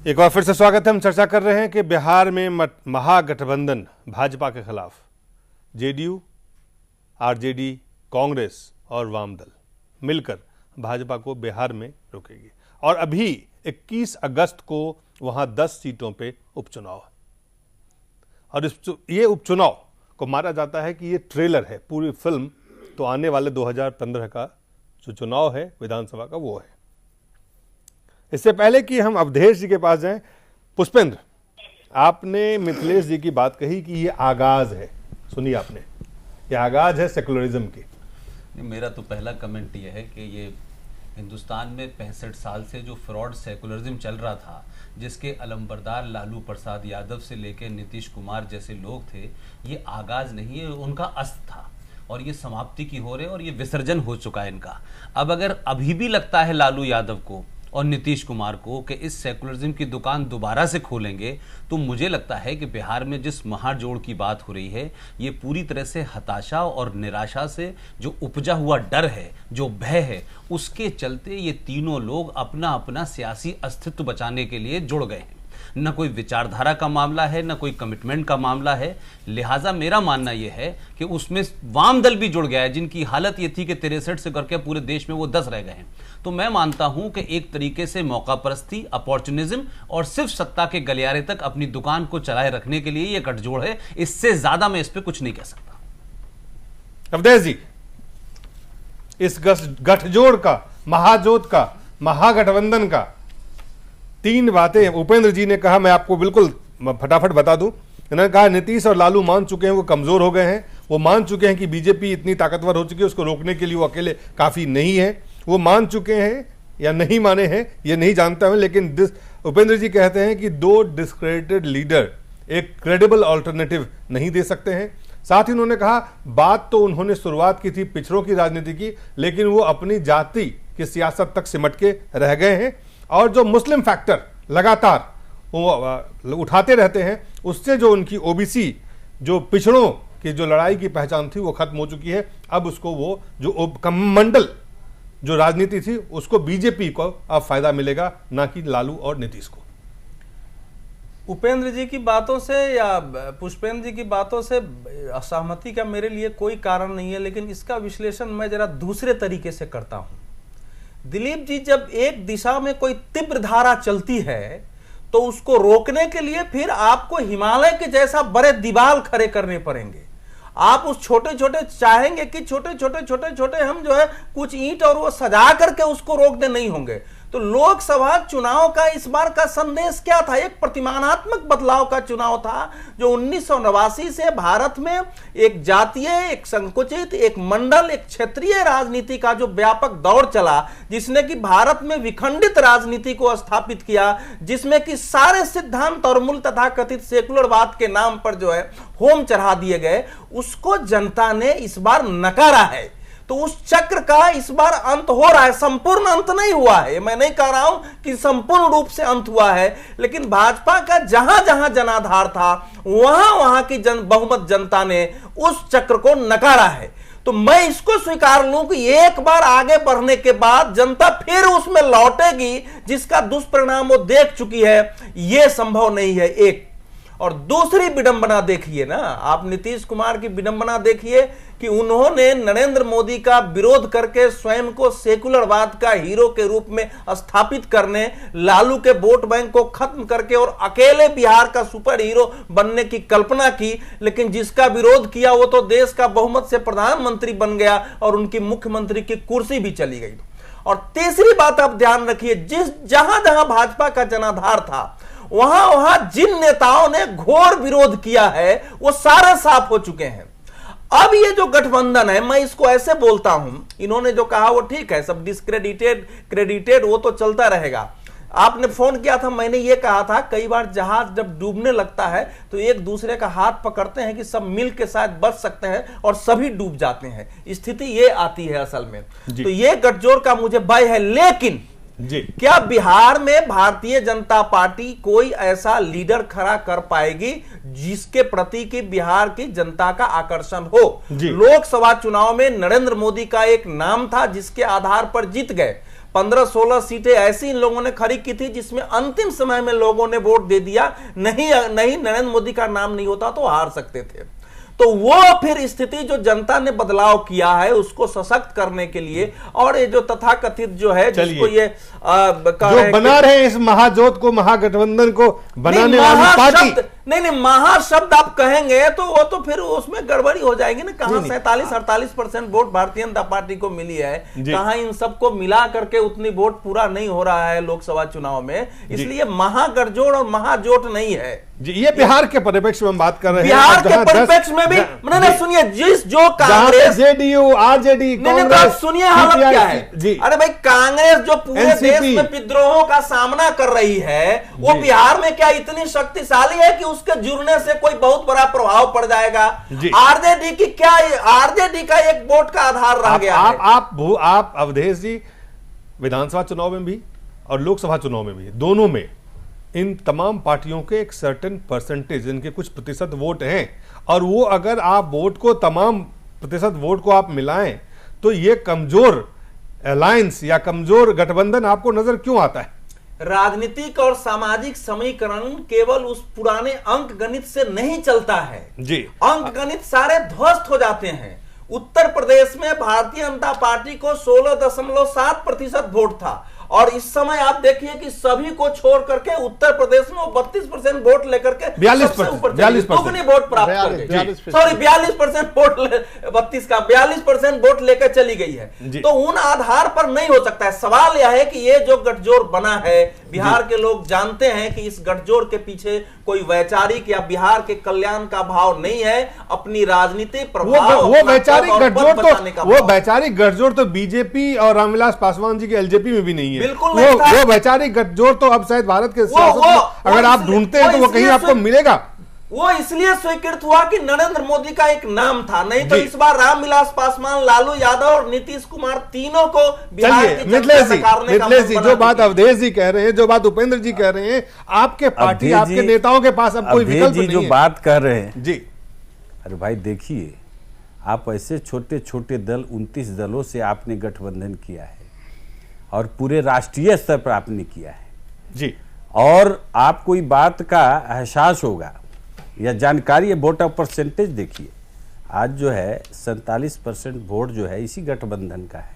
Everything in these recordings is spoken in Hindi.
एक बार फिर से स्वागत है। हम चर्चा कर रहे हैं कि बिहार में महागठबंधन भाजपा के खिलाफ जेडीयू, आरजेडी, कांग्रेस और वाम दल मिलकर भाजपा को बिहार में रोकेगी। और अभी 21 अगस्त को वहां 10 सीटों पे उपचुनाव है। और ये उपचुनाव को माना जाता है कि ये ट्रेलर है, पूरी फिल्म तो आने वाले 2015 का जो चुनाव है विधानसभा का वो है। इससे पहले कि हम अवधेश जी के पास जाएं, पुष्पेंद्र, आपने मिथिलेश जी की बात कही कि ये आगाज है। सुनिए आपने, ये आगाज है सेकुलरिज्म की। मेरा तो पहला कमेंट ये है कि ये हिंदुस्तान में 65 साल से जो फ्रॉड सेकुलरिज्म चल रहा था, जिसके अलंबरदार लालू प्रसाद यादव से लेकर नीतीश कुमार जैसे लोग थे, ये आगाज नहीं है, उनका अस्त था और ये समाप्ति की हो रहे और ये विसर्जन हो चुका है इनका। अब अगर अभी भी लगता है लालू यादव को और नीतीश कुमार को कि इस सेकुलरिज्म की दुकान दोबारा से खोलेंगे, तो मुझे लगता है कि बिहार में जिस महाजोड़ की बात हो रही है, ये पूरी तरह से हताशा और निराशा से जो उपजा हुआ डर है, जो भय है, उसके चलते ये तीनों लोग अपना अपना सियासी अस्तित्व बचाने के लिए जुड़ गए हैं। न कोई विचारधारा का मामला है, न कोई कमिटमेंट का मामला है। लिहाजा मेरा मानना यह है कि उसमें वाम दल भी जुड़ गया है, जिनकी हालत यह थी कि 63 से करके पूरे देश में वो 10 रह गए हैं। तो मैं मानता हूं कि एक तरीके से मौका परस्ती, अपॉर्चुनिज्म और सिर्फ सत्ता के गलियारे तक अपनी दुकान को चलाए रखने के लिए यह गठजोड़ है। इससे ज्यादा मैं इस पर कुछ नहीं कह सकता। अवधेश जी, इस गठजोड़ का, महाजोत का, महागठबंधन का 3 बातें उपेंद्र जी ने कहा, मैं आपको बिल्कुल फटाफट बता दूं। इन्होंने कहा नीतीश और लालू मान चुके हैं वो कमजोर हो गए हैं, वो मान चुके हैं कि बीजेपी इतनी ताकतवर हो चुकी है, उसको रोकने के लिए वो अकेले काफी नहीं है। वो मान चुके हैं या नहीं माने हैं ये नहीं जानता हूं, लेकिन उपेंद्र जी कहते हैं कि 2 डिस्क्रेडिटेड लीडर एक क्रेडिबल ऑल्टरनेटिव नहीं दे सकते हैं। साथ ही उन्होंने कहा, बात तो उन्होंने शुरुआत की थी पिछड़ों की राजनीति की, लेकिन वो अपनी जाति की सियासत तक सिमट के रह गए हैं और जो मुस्लिम फैक्टर लगातार वो उठाते रहते हैं, उससे जो उनकी ओबीसी, जो पिछड़ों की जो लड़ाई की पहचान थी वो खत्म हो चुकी है। अब उसको वो जो मंडल जो राजनीति थी उसको बीजेपी को अब फायदा मिलेगा, ना कि लालू और नीतीश को। उपेंद्र जी की बातों से या पुष्पेंद्र जी की बातों से असहमति का मेरे लिए कोई कारण नहीं है, लेकिन इसका विश्लेषण मैं जरा दूसरे तरीके से करता हूं। दिलीप जी, जब एक दिशा में कोई तीव्र धारा चलती है तो उसको रोकने के लिए फिर आपको हिमालय के जैसा बड़े दीवार खड़े करने पड़ेंगे। आप उस छोटे छोटे चाहेंगे कि छोटे छोटे हम जो है कुछ ईंट और वो सजा करके उसको रोक दे, नहीं होंगे। तो लोकसभा चुनाव का इस बार का संदेश क्या था? एक प्रतिमानात्मक बदलाव का चुनाव था, जो 1989 से भारत में एक जातीय, एक संकुचित, एक मंडल, एक क्षेत्रीय राजनीति का जो व्यापक दौर चला, जिसने कि भारत में विखंडित राजनीति को स्थापित किया, जिसमें कि सारे सिद्धांत और मूल तथा कथित सेकुलरवाद के नाम पर जो है होम चढ़ा दिए गए, उसको जनता ने इस बार नकारा है। तो उस चक्र का इस बार अंत हो रहा है। संपूर्ण अंत नहीं हुआ है, मैं नहीं कह रहा हूं कि संपूर्ण रूप से अंत हुआ है, लेकिन भाजपा का जहां जहां जनाधार था वहां वहां की बहुमत जनता ने उस चक्र को नकारा है। तो मैं इसको स्वीकार लूं कि एक बार आगे बढ़ने के बाद जनता फिर उसमें लौटेगी, जिसका दुष्परिणाम वो देख चुकी है, यह संभव नहीं है। एक और दूसरी विडंबना देखिए ना, आप नीतीश कुमार की विडंबना देखिए कि उन्होंने नरेंद्र मोदी का विरोध करके स्वयं को सेकुलरवाद का हीरो के रूप में स्थापित करने, लालू के वोट बैंक को खत्म करके और अकेले बिहार का सुपर हीरो बनने की कल्पना की, लेकिन जिसका विरोध किया वो तो देश का बहुमत से प्रधानमंत्री बन गया और उनकी मुख्यमंत्री की कुर्सी भी चली गई। और तीसरी बात आप ध्यान रखिए, जहां जहां भाजपा का जनाधार था वहां वहां जिन नेताओं ने घोर विरोध किया है वो सारे साफ हो चुके हैं। अब ये जो गठबंधन है, मैं इसको ऐसे बोलता हूं, इन्होंने जो कहा वो ठीक है, सब डिस्क्रेडिटेड क्रेडिटेड वो तो चलता रहेगा। आपने फोन किया था, मैंने ये कहा था कई बार जहाज जब डूबने लगता है तो एक दूसरे का हाथ पकड़ते हैं कि सब मिल के शायद बच सकते हैं, और सभी डूब जाते हैं। स्थिति ये आती है असल में। तो ये गठजोड़ का मुझे भय है। लेकिन जी, क्या बिहार में भारतीय जनता पार्टी कोई ऐसा लीडर खड़ा कर पाएगी जिसके प्रति की बिहार की जनता का आकर्षण हो? लोकसभा चुनाव में नरेंद्र मोदी का एक नाम था जिसके आधार पर जीत गए। 15-16 सीटें ऐसी इन लोगों ने खड़ी की थी जिसमें अंतिम समय में लोगों ने वोट दे दिया, नहीं नरेंद्र मोदी का नाम नहीं होता तो हार सकते थे। तो वो फिर स्थिति जो जनता ने बदलाव किया है उसको सशक्त करने के लिए, और ये जो तथाकथित जो है जिसको ये जो बना रहे हैं इस महाजोत को, महागठबंधन को बनाने वाली पार्टी, नहीं महाशब्द आप कहेंगे तो वो तो फिर उसमें गड़बड़ी हो जाएगी ना। कहां 47-48% वोट भारतीय जनता पार्टी को मिली है, कहां इन सबको मिला करके उतनी वोट पूरा नहीं हो रहा है लोकसभा चुनाव में, इसलिए महागठजोड़ और महाजोट नहीं है जी। ये बिहार के परिप्रेक्ष्य में बात कर रहे हैं, बिहार के परिप्रेक्ष्य में भी नहीं सुनिए, जो कांग्रेस जेडीयू आरजेडी कांग्रेस, सुनिए हालत क्या है जी। अरे भाई कांग्रेस जो पूरे देश में विद्रोहों का सामना कर रही है, वो बिहार में क्या इतनी शक्तिशाली है कि उसके जुड़ने से कोई बहुत बड़ा प्रभाव पड़ जाएगा? आरजेडी की क्या, आरजेडी का एक वोट का आधार रह गया है। आप अवधेश जी विधानसभा चुनाव में भी और लोकसभा चुनाव में भी, दोनों में इन तमाम पार्टियों के एक सर्टेन परसेंटेज, इनके कुछ प्रतिशत वोट हैं, और वो अगर आप वोट को, तमाम प्रतिशत वोट को आप मिलाएं तो ये कमजोर अलायंस या कमजोर गठबंधन आपको नजर क्यों आता है? राजनीतिक और सामाजिक समीकरण केवल उस पुराने अंक गणित से नहीं चलता है जी। अंक गणित सारे ध्वस्त हो जाते हैं। उत्तर प्रदेश में भारतीय जनता पार्टी को 16.7% वोट था, और इस समय आप देखिए कि सभी को छोड़ करके उत्तर प्रदेश में 32% वोट लेकर के 42% वोट प्राप्त कर गई। सॉरी 42% वोट, 32 का 42% वोट लेकर चली गई है। तो उन आधार पर नहीं हो सकता है। सवाल यह है कि ये जो गठजोड़ बना है, बिहार के लोग जानते हैं कि इस गठजोड़ के पीछे कोई वैचारिक या बिहार के कल्याण का भाव नहीं है, अपनी राजनीति प्रभाव, वो वैचारिक गठजोड़ तो बीजेपी और रामविलास पासवान जी के एलजेपी में भी नहीं है। बिल्कुल वो वैचारिक गठजोड़ तो अब शायद भारत के सियासत में अगर आप ढूंढते हैं तो वो कहीं आपको मिलेगा। वो इसलिए स्वीकृत हुआ कि नरेंद्र मोदी का एक नाम था, नहीं तो इस बार रामविलास पासवान, लालू यादव और नीतीश कुमार तीनों को बिहार की मिथिलेश जी जो बात अवधेश जी कह रहे हैं, जो बात उपेंद्र जी कह रहे हैं, आपके पार्टी, आपके नेताओं के पास अब कोई विकल्प नहीं है। जो बात कर रहे हैं जी, अरे भाई देखिए, आप ऐसे छोटे छोटे दल, 29 दलों से आपने गठबंधन किया है और पूरे राष्ट्रीय स्तर पर आपने किया है जी, और आपको इस बात का एहसास होगा या जानकारी है। वोट ऑफ परसेंटेज देखिए, आज जो है 47% वोट जो है इसी गठबंधन का है,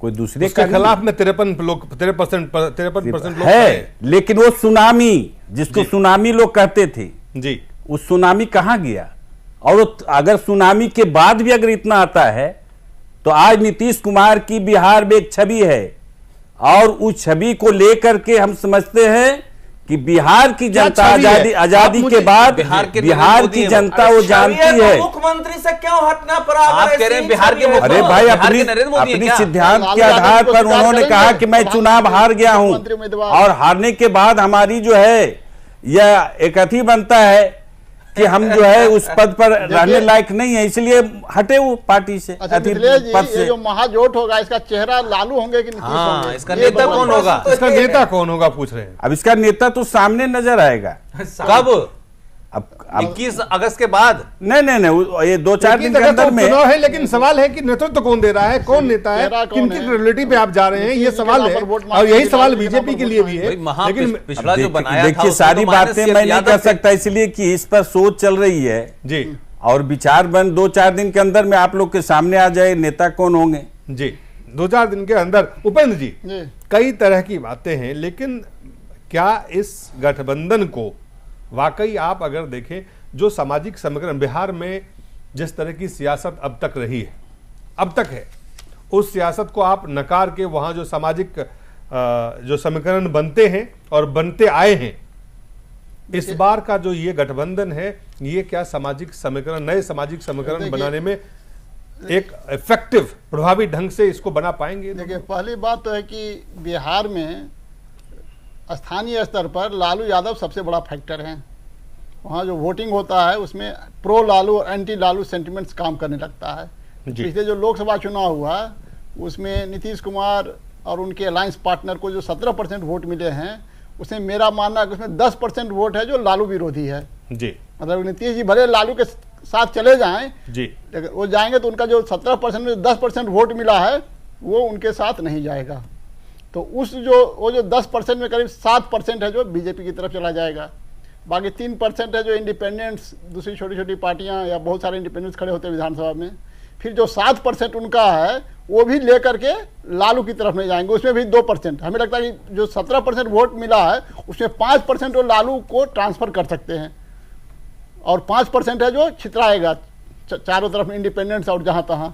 कोई दूसरे के खिलाफ में 53% है। लेकिन वो सुनामी, जिसको सुनामी लोग कहते थे जी, उस सुनामी कहां गया? और अगर सुनामी के बाद भी अगर इतना आता है तो आज नीतीश कुमार की बिहार में एक छवि है, और उस छवि को लेकर के हम समझते हैं कि बिहार की जनता आजादी के बाद बिहार की जनता वो जानती है। मुख्यमंत्री से क्यों हटना पड़ा? आप कह रहे हैं बिहार के, अरे भाई अपनी सिद्धांत के आधार पर उन्होंने कहा कि मैं चुनाव हार गया हूं, और हारने के बाद हमारी जो है यह एक अथी बनता है कि हम जो है उस पद पर रहने लायक नहीं है, इसलिए हटे वो पार्टी से। अच्छा पद से। ये जो महाजोट होगा, इसका चेहरा लालू होंगे कि नीतीश होंगे? इसका नेता कौन होगा? इसका नेता कौन होगा पूछ रहे हैं। अब इसका नेता तो सामने नजर आएगा। कब? अब 21 अगस्त के बाद? नहीं, ये 2-4 दिन के अंदर में चुनाव है, लेकिन सवाल है कि नेतृत्व कौन दे रहा है, कौन नेता है, किनकी क्रेडिबिलिटी पे आप जा रहे हैं, ये सवाल है। और यही सवाल बीजेपी के लिए भी है। लेकिन पिछला जो बनाया था, देखिए सारी बातें मैं नहीं कर सकता, इसलिए कि इस पर सोच चल रही है जी, और विचार बन 2-4 दिन के अंदर में आप लोग के सामने आ जाए नेता कौन होंगे जी। 2-4 दिन के अंदर। उपेंद्र जी, कई तरह की बातें हैं, लेकिन क्या इस गठबंधन को वाकई आप अगर देखें, जो सामाजिक समीकरण बिहार में जिस तरह की सियासत अब तक रही है, अब तक है, उस सियासत को आप नकार के वहां जो सामाजिक जो समीकरण बनते हैं और बनते आए हैं, इस बार का जो ये गठबंधन है, ये क्या सामाजिक समीकरण, नए सामाजिक समीकरण बनाने में एक इफेक्टिव, प्रभावी ढंग से इसको बना पाएंगे? देखिए, पहली बात तो है कि बिहार में स्थानीय स्तर पर लालू यादव सबसे बड़ा फैक्टर है। वहाँ जो वोटिंग होता है उसमें प्रो लालू और एंटी लालू सेंटिमेंट्स काम करने लगता है। पिछले जो लोकसभा चुनाव हुआ उसमें नीतीश कुमार और उनके अलायंस पार्टनर को जो 17% वोट मिले हैं, उसमें मेरा मानना है कि उसमें 10% वोट है जो लालू विरोधी है जी। मतलब नीतीश जी भले लालू के साथ चले जाएं जी, लेकिन वो जाएंगे तो उनका जो 17% में 10% वोट मिला है वो उनके साथ नहीं जाएगा। तो तो वो जो 10% में करीब 7% है जो बीजेपी की तरफ चला जाएगा, बाकी 3% है जो इंडिपेंडेंट्स, दूसरी छोटी छोटी पार्टियां या बहुत सारे इंडिपेंडेंट्स खड़े होते हैं विधानसभा में, फिर जो 7% उनका है वो भी लेकर के लालू की तरफ नहीं जाएंगे, उसमें भी 2%। हमें लगता है कि जो 17% वोट मिला है उसमें 5% वो लालू को ट्रांसफर कर सकते हैं और 5% है जो छितराएगा चारों तरफ इंडिपेंडेंट्स और जहां तहां,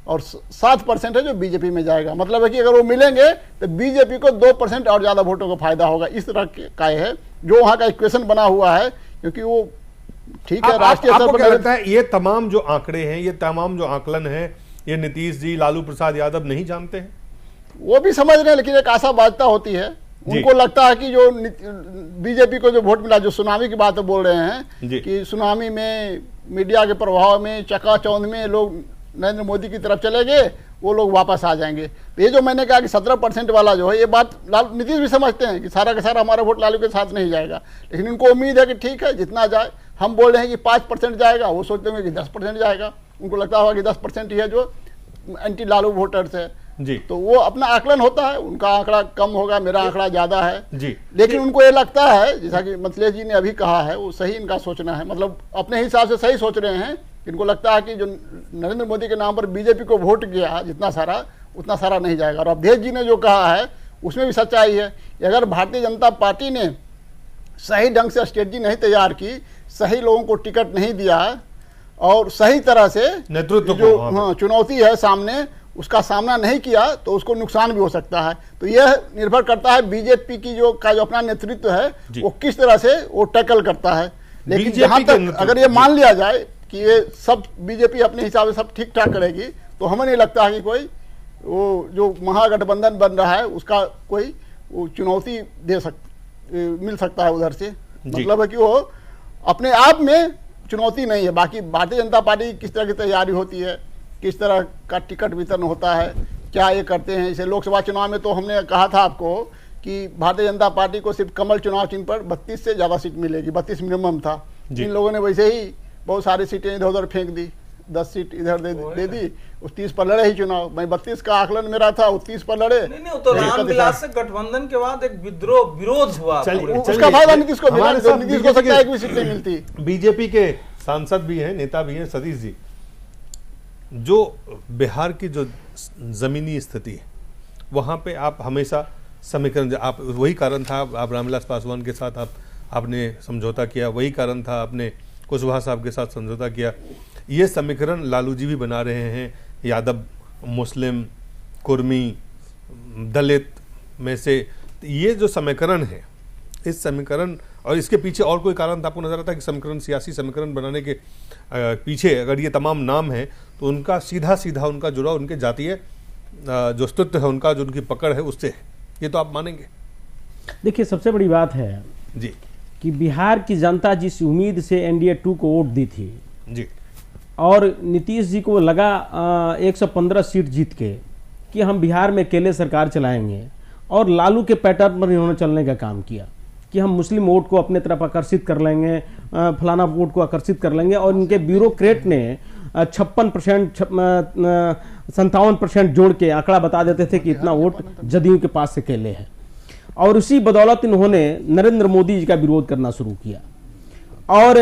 और 7% है जो बीजेपी में जाएगा। मतलब है कि अगर वो मिलेंगे तो बीजेपी को 2% और ज्यादा वोटों का फायदा होगा। इस तरह का है जो वहां का इक्वेशन बना हुआ है, क्योंकि वो ठीक है राष्ट्रीय स्तर पर। क्या लगता है ये तमाम जो आंकड़े हैं, ये तमाम जो आकलन है, ये नीतीश जी, लालू प्रसाद यादव नहीं जानते हैं? वो भी समझ रहे हैं, लेकिन एक आशावादिता होती है। उनको लगता है कि जो बीजेपी को जो वोट मिला, जो सुनामी की बात बोल रहे हैं कि सुनामी में मीडिया के प्रभाव में चकाचौंध में लोग नरेंद्र मोदी की तरफ चले गए, वो लोग वापस आ जाएंगे। तो ये जो मैंने कहा कि 17% वाला जो है, ये बात नीतीश भी समझते हैं कि सारा का सारा हमारा वोट लालू के साथ नहीं जाएगा, लेकिन इनको उम्मीद है कि ठीक है जितना जाए। हम बोल रहे हैं कि 5% जाएगा, वो सोचते होंगे कि 10% जाएगा। उनको लगता होगा कि 10% ही है जो एंटी लालू वोटर्स है जी। तो वो अपना आकलन होता है, उनका आंकड़ा कम होगा, मेरा आंकड़ा ज्यादा है जी। लेकिन उनको ये लगता है, जैसा कि मतलेश जी ने अभी कहा है, वो सही इनका सोचना है, मतलब अपने हिसाब से सही सोच रहे हैं। इनको लगता है कि जो नरेंद्र मोदी के नाम पर बीजेपी को वोट गया जितना सारा, उतना सारा नहीं जाएगा। और अवधेश जी ने जो कहा है उसमें भी सच्चाई है। अगर भारतीय जनता पार्टी ने सही ढंग से स्ट्रेटजी नहीं तैयार की, सही लोगों को टिकट नहीं दिया और सही तरह से नेतृत्व जो चुनौती है सामने उसका सामना नहीं किया, तो उसको नुकसान भी हो सकता है। तो यह निर्भर करता है बीजेपी की जो अपना नेतृत्व है वो किस तरह से वो टैकल करता है। लेकिन जहां तक अगर ये मान लिया जाए कि ये सब बीजेपी अपने हिसाब से सब ठीक ठाक करेगी, तो हमें नहीं लगता है कि कोई वो जो महागठबंधन बन रहा है उसका कोई वो चुनौती मिल सकता है उधर से। मतलब है कि वो अपने आप में चुनौती नहीं है। बाकी भारतीय जनता पार्टी की किस तरह की तैयारी होती है, किस तरह का टिकट वितरण होता है, क्या ये करते हैं। इसे लोकसभा चुनाव में तो हमने कहा था आपको कि भारतीय जनता पार्टी को सिर्फ कमल चुनाव चिन्ह पर 32 से ज्यादा सीट मिलेगी, 32 मिनिमम था। इन लोगों ने वैसे ही बहुत सारी सीटें इधर उधर फेंक दी, 10 सीट इधर दे दी, उस 30 पर लड़े ही चुनाव। मैं 32 का आकलन मेरा था, वो 30 पर लड़े। नहीं, तो रामविलास से गठबंधन के बाद एक विरोध हुआ, उसका फायदा नीतीश को मिला। नीतीश को सकता है एक भी सीट नहीं मिलती। बीजेपी के सांसद भी हैं, नेता भी हैं, सतीश जी, जो बिहार की जो जमीनी स्थिति है वहां पे आप हमेशा समीकरण, आप वही कारण था आप रामविलास पासवान के साथ आपने समझौता किया, वही कारण था आपने कुशवाहा साहब के साथ समझौता किया। ये समीकरण लालू जी भी बना रहे हैं, यादव, मुस्लिम, कुर्मी, दलित में से। ये जो समीकरण है, इस समीकरण और इसके पीछे और कोई कारण था आपको नजर आता है कि समीकरण, सियासी समीकरण बनाने के पीछे अगर ये तमाम नाम है तो उनका सीधा सीधा उनका जुड़ाव उनके जातीय जो अस्तित्व है, उनका जो उनकी पकड़ है उससे है। ये तो आप मानेंगे। देखिए, सबसे बड़ी बात है जी कि बिहार की जनता जिस उम्मीद से NDA 2 को वोट दी थी जी, और नीतीश जी को लगा 115 सीट जीत के कि हम बिहार में अकेले सरकार चलाएंगे, और लालू के पैटर्न पर इन्होंने चलने का काम किया कि हम मुस्लिम वोट को अपने तरफ आकर्षित कर लेंगे, फलाना वोट को आकर्षित कर लेंगे। और इनके ब्यूरोक्रेट ने 56%, 57% जोड़ के आंकड़ा बता देते थे कि इतना वोट जदयू के पास से अकेले है, और उसी बदौलत इन्होंने नरेंद्र मोदी जी का विरोध करना शुरू किया। और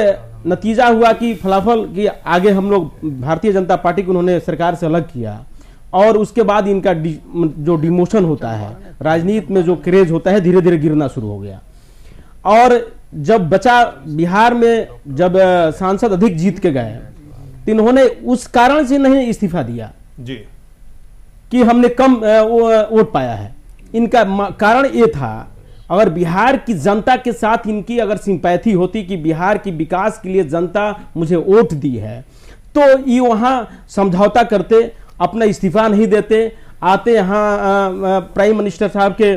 नतीजा हुआ कि फलाफल कि आगे हम लोग भारतीय जनता पार्टी को उन्होंने सरकार से अलग किया, और उसके बाद इनका जो डिमोशन होता है, राजनीति में जो क्रेज होता है, धीरे धीरे गिरना शुरू हो गया। और जब बचा बिहार में, जब सांसद अधिक जीत के गए तो इन्होंने उस कारण से नहीं इस्तीफा दिया जी कि हमने कम वोट पाया है। इनका कारण ये था, अगर बिहार की जनता के साथ इनकी अगर सिंपैथी होती कि बिहार की विकास के लिए जनता मुझे वोट दी है, तो ये वहां समझौता करते, अपना इस्तीफा नहीं देते, आते यहाँ प्राइम मिनिस्टर साहब के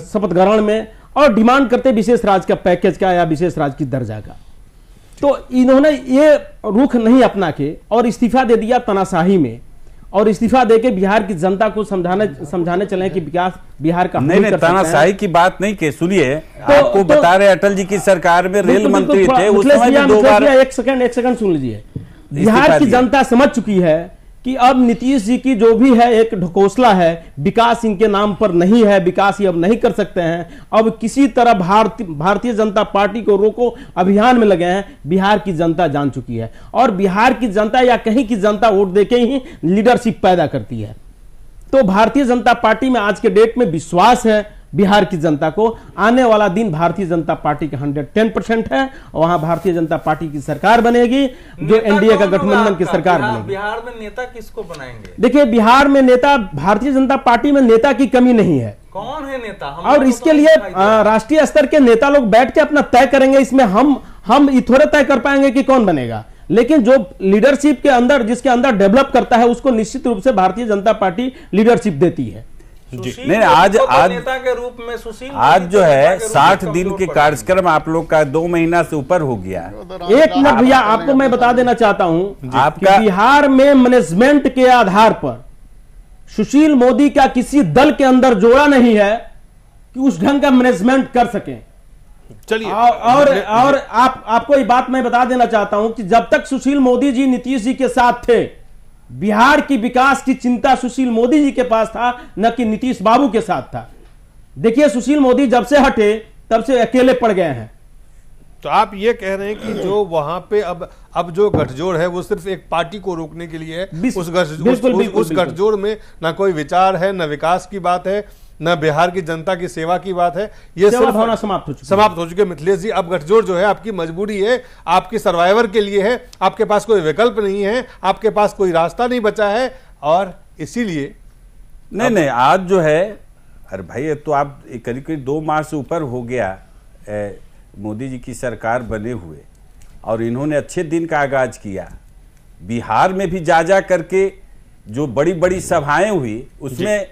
शपथ ग्रहण में और डिमांड करते विशेष राज्य का पैकेज का या विशेष राज्य की दर्जा का। तो इन्होंने ये रुख नहीं अपना के और इस्तीफा दे दिया तनाशाही में, और इस्तीफा देके बिहार की जनता को समझाने चले कि विकास बिहार का नहीं, तानाशाही की बात नहीं के सुनिए, आपको बता रहे अटल जी की सरकार में रेल मंत्री थे, उस समय भी 2 बार। एक सेकंड सुन लीजिए। बिहार की जनता समझ चुकी है कि अब नीतीश जी की जो भी है एक ढकोसला है, विकास इनके नाम पर नहीं है, विकास ये अब नहीं कर सकते हैं, अब किसी तरह भारतीय जनता पार्टी को रोको अभियान में लगे हैं। बिहार की जनता जान चुकी है, और बिहार की जनता या कहीं की जनता वोट देके ही लीडरशिप पैदा करती है। तो भारतीय जनता पार्टी में आज के डेट में विश्वास है बिहार की जनता को। आने वाला दिन भारतीय जनता पार्टी का 110% है, और वहां भारतीय जनता पार्टी की सरकार बनेगी, जो एनडीए का गठबंधन की सरकार बनेगी। बिहार में नेता किसको बनाएंगे? देखिए, बिहार में नेता, भारतीय जनता पार्टी में नेता की कमी नहीं है। कौन है नेता? और इसके लिए राष्ट्रीय स्तर के नेता लोग बैठ के अपना तय करेंगे। इसमें हम थोड़े तय कर पाएंगे कि कौन बनेगा, लेकिन जो लीडरशिप के अंदर, जिसके अंदर डेवलप करता है, उसको निश्चित रूप से भारतीय जनता पार्टी लीडरशिप देती है। नहीं, आज नेता के रूप में सुशील आज जो है 60 दिन के कार्यक्रम आप लोग का 2 महीना से ऊपर हो गया। एक मिनट भैया, आपको मैं बता देना चाहता हूं, आपका बिहार में मैनेजमेंट के आधार पर सुशील मोदी का किसी दल के अंदर जोड़ा नहीं है कि उस ढंग का मैनेजमेंट कर सके। चलिए, और आपको ये बात मैं बता देना चाहता हूं कि जब तक सुशील मोदी जी नीतीश जी के साथ थे, बिहार की विकास की चिंता सुशील मोदी जी के पास था, न कि नीतीश बाबू के साथ था। देखिए, सुशील मोदी जब से हटे तब से अकेले पड़ गए हैं। तो आप ये कह रहे हैं कि जो वहां पे अब जो गठजोड़ है वो सिर्फ एक पार्टी को रोकने के लिए है। उस गठजोड़ में ना कोई विचार है, ना विकास की बात है, न बिहार की जनता की सेवा की बात है। ये सिर्फ भावना समाप्त हो चुकी है। मिथिलेश जी, अब गठजोड़ जो है आपकी मजबूरी है, आपकी सर्वाइवर के लिए है, आपके पास कोई विकल्प नहीं है, आपके पास कोई रास्ता नहीं बचा है, और इसीलिए नहीं आज जो है, अरे भाई तो आप करीब 2 माह से ऊपर हो गया मोदी जी की सरकार बने हुए, और इन्होंने अच्छे दिन का आगाज किया। बिहार में भी जा करके जो बड़ी बड़ी सभाएं हुई, उसमें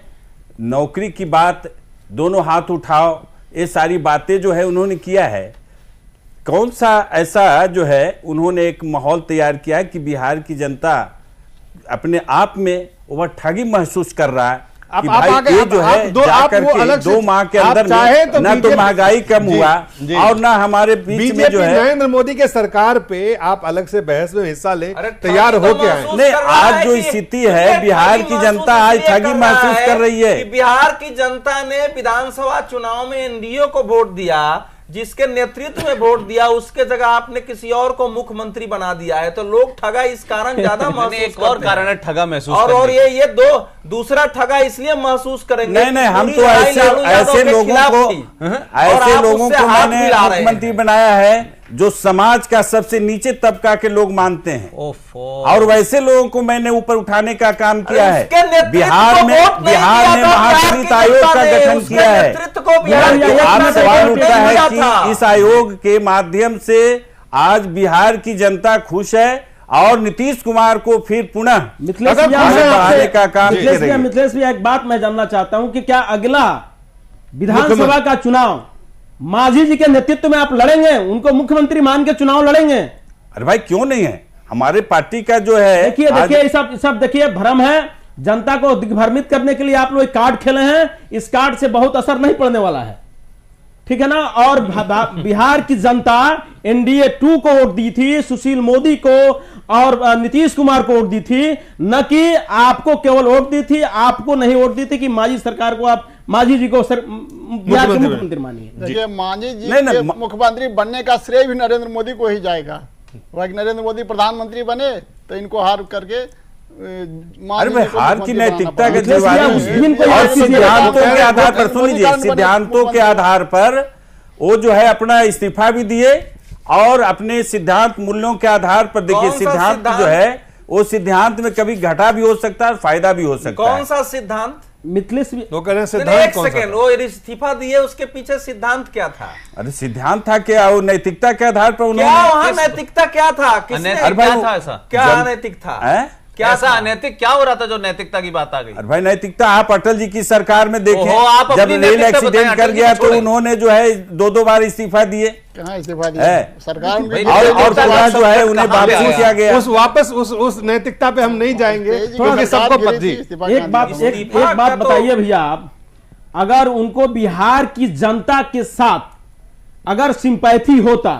नौकरी की बात, दोनों हाथ उठाओ, ये सारी बातें जो है उन्होंने किया है। कौन सा ऐसा जो है उन्होंने एक माहौल तैयार किया है कि बिहार की जनता अपने आप में वह ठगी महसूस कर रहा है कि भाई ये जो है जाकर के 2 माह के अंदर में ना तो महंगाई कम हुआ, और ना हमारे बीच में जो है नरेंद्र मोदी के सरकार पे आप अलग से बहस में हिस्सा ले तैयार हो के आए। नहीं, आज जो स्थिति है, बिहार की जनता आज ठगी महसूस कर रही है। बिहार की जनता ने विधानसभा चुनाव में एनडीए को वोट दिया, जिसके नेतृत्व में वोट दिया, उसके जगह आपने किसी और को मुख्यमंत्री बना दिया है, तो लोग ठगा इस कारण ज्यादा महसूस एक और कारण है ठगा महसूस और ये दूसरा ठगा इसलिए महसूस करेंगे। नहीं, हम तो ऐसे लोगों को मैंने मुख्यमंत्री बनाया है जो समाज का सबसे नीचे तबका के लोग मानते हैं, और वैसे लोगों को मैंने ऊपर उठाने का काम किया है। बिहार ने महाचरित आयोग का गठन किया है। आप सवाल उठता है कि इस आयोग के माध्यम से आज बिहार की जनता खुश है, और नीतीश कुमार को फिर पुनः बढ़ाने का काम करेंगे। मिथिलेश भैया, एक बात मैं जानना चाहता हूं कि क्या अगला विधानसभा का चुनाव मांझी जी के नेतृत्व में आप लड़ेंगे, उनको मुख्यमंत्री मान के चुनाव लड़ेंगे? अरे भाई क्यों नहीं है, हमारे पार्टी का जो है, देखिए सब देखिए, भ्रम है। जनता को दिग्भ्रमित करने के लिए आप लोग कार्ड खेले हैं, इस कार्ड से बहुत असर नहीं पड़ने वाला है, ठीक है ना। और बिहार की जनता एनडीए 2 को वोट दी थी, सुशील मोदी को और नीतीश कुमार को वोट दी थी, न कि आपको केवल वोट दी थी। आपको नहीं वोट दी थी कि मांझी सरकार को, आप मांझी जी को मुख्यमंत्री मानिए। देखिए, मांझी जी के मुख्यमंत्री बनने का श्रेय भी नरेंद्र मोदी को ही जाएगा। वह नरेंद्र मोदी प्रधानमंत्री बने तो इनको हार करके अरे भाई हार की नैतिकता के सिद्धांतों के आधार पर, सुन लीजिए, सिद्धांतों के आधार पर वो जो है अपना इस्तीफा भी दिए, और अपने सिद्धांत मूल्यों के आधार पर, देखिए सिद्धांत जो है वो सिद्धांत में कभी घाटा भी हो सकता है, फायदा भी हो सकता है। कौन सा सिद्धांत? मिथिलेश वो कह रहे हैं सिद्धांत कौन सा? वो इस्तीफा दिए, उसके पीछे सिद्धांत क्या था? अरे सिद्धांत था क्या, वो नैतिकता के आधार पर उन्होंने, क्या वहां नैतिकता क्या था? क्या अनैतिक था? क्या ऐसा अनैतिक क्या हो रहा था जो नैतिकता की बात आ गई? अरे भाई नैतिकता आप अटल जी की सरकार में देखें, जब रेल एक्सीडेंट कर गया तो उन्होंने जो है 2 बार इस्तीफा दिए। कहाँ इस्तीफा दिया? सरकार और पूरा जो है उन्हें वापसी किया गया। उस नैतिकता पे हम नहीं जाएंगे, क्योंकि सबको पता। एक बात बताइए भैया, आप अगर उनको बिहार की जनता के साथ अगर सिंपैथी होता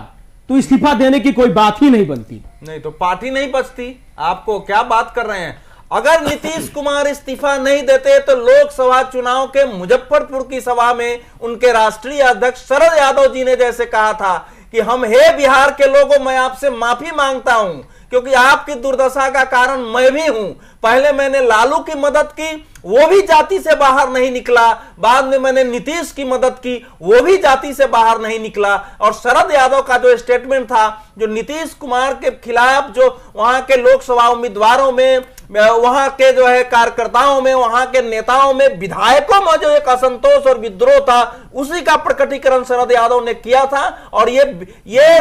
तो इस्तीफा देने की कोई बात ही नहीं बनती। नहीं तो पार्टी नहीं बचती। आपको क्या बात कर रहे हैं? अगर नीतीश कुमार इस्तीफा नहीं देते तो लोकसभा चुनाव के मुजफ्फरपुर की सभा में उनके राष्ट्रीय अध्यक्ष शरद यादव जी ने जैसे कहा था कि हम हे बिहार के लोगों, मैं आपसे माफी मांगता हूं क्योंकि आपकी दुर्दशा का कारण मैं भी हूं। पहले मैंने लालू की मदद की, वो भी जाति से बाहर नहीं निकला। बाद में मैंने नीतीश की मदद की, वो भी जाति से बाहर नहीं निकला। और शरद यादव का जो स्टेटमेंट था, जो नीतीश कुमार के खिलाफ जो वहां के लोकसभा उम्मीदवारों में, वहां के जो है कार्यकर्ताओं में, वहां के नेताओं में, विधायकों में जो एक असंतोष और विद्रोह था, उसी का प्रकटीकरण शरद यादव ने किया था और ये